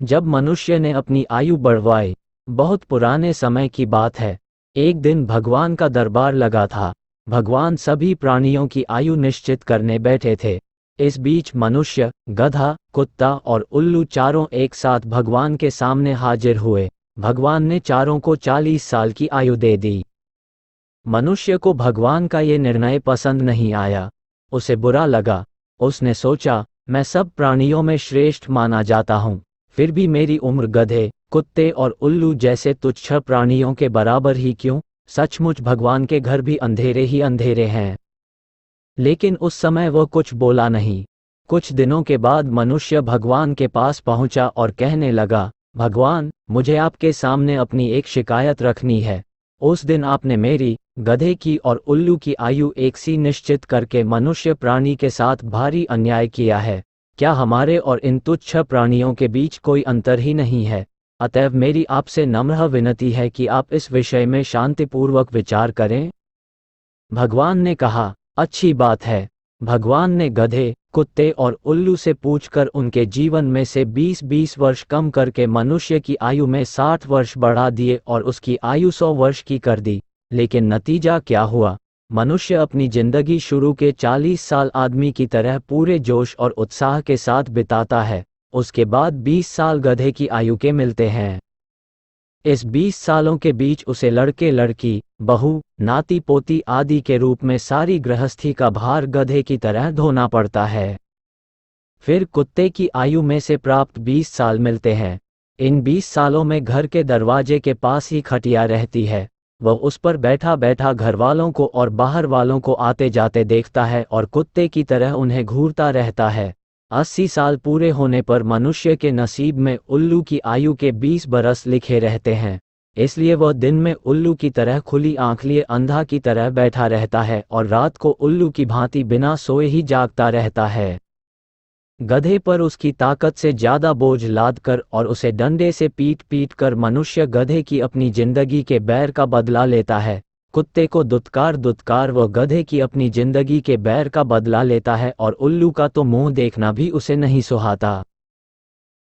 जब मनुष्य ने अपनी आयु बढ़वाई, बहुत पुराने समय की बात है। एक दिन भगवान का दरबार लगा था। भगवान सभी प्राणियों की आयु निश्चित करने बैठे थे। इस बीच मनुष्य, गधा, कुत्ता और उल्लू चारों एक साथ भगवान के सामने हाजिर हुए। भगवान ने चारों को 40 साल की आयु दे दी। मनुष्य को भगवान का ये निर्णय पसंद नहीं आया। उसे बुरा लगा। उसने सोचा, मैं सब प्राणियों में श्रेष्ठ माना जाता हूँ, फिर भी मेरी उम्र गधे, कुत्ते और उल्लू जैसे तुच्छ प्राणियों के बराबर ही क्यों? सचमुच भगवान के घर भी अंधेरे ही अंधेरे हैं। लेकिन उस समय वह कुछ बोला नहीं। कुछ दिनों के बाद मनुष्य भगवान के पास पहुंचा और कहने लगा, भगवान, मुझे आपके सामने अपनी एक शिकायत रखनी है। उस दिन आपने मेरी, गधे की और उल्लू की आयु एक सी निश्चित करके मनुष्य प्राणी के साथ भारी अन्याय किया है। क्या हमारे और इन तुच्छ प्राणियों के बीच कोई अंतर ही नहीं है? अतएव मेरी आपसे नम्र विनती है कि आप इस विषय में शांतिपूर्वक विचार करें। भगवान ने कहा, अच्छी बात है। भगवान ने गधे, कुत्ते और उल्लू से पूछकर उनके जीवन में से 20-20 वर्ष कम करके मनुष्य की आयु में 60 वर्ष बढ़ा दिए और उसकी आयु 100 वर्ष की कर दी। लेकिन नतीजा क्या हुआ? मनुष्य अपनी जिंदगी शुरू के 40 साल आदमी की तरह पूरे जोश और उत्साह के साथ बिताता है। उसके बाद 20 साल गधे की आयु के मिलते हैं। इस 20 सालों के बीच उसे लड़के लड़की, बहू, नाती पोती आदि के रूप में सारी गृहस्थी का भार गधे की तरह ढोना पड़ता है। फिर कुत्ते की आयु में से प्राप्त 20 साल मिलते हैं। इन 20 सालों में घर के दरवाजे के पास ही खटिया रहती है। वह उस पर बैठा बैठा घर वालों को और बाहर वालों को आते जाते देखता है और कुत्ते की तरह उन्हें घूरता रहता है। 80 साल पूरे होने पर मनुष्य के नसीब में उल्लू की आयु के 20 बरस लिखे रहते हैं। इसलिए वह दिन में उल्लू की तरह खुली आंख लिए अंधा की तरह बैठा रहता है और रात को उल्लू की भांति बिना सोए ही जागता रहता है। गधे पर उसकी ताकत से ज्यादा बोझ लाद कर और उसे डंडे से पीट पीट कर मनुष्य गधे की अपनी जिंदगी के बैर का बदला लेता है। कुत्ते को दुत्कार दुत्कार वह गधे की अपनी जिंदगी के बैर का बदला लेता है और उल्लू का तो मुंह देखना भी उसे नहीं सुहाता।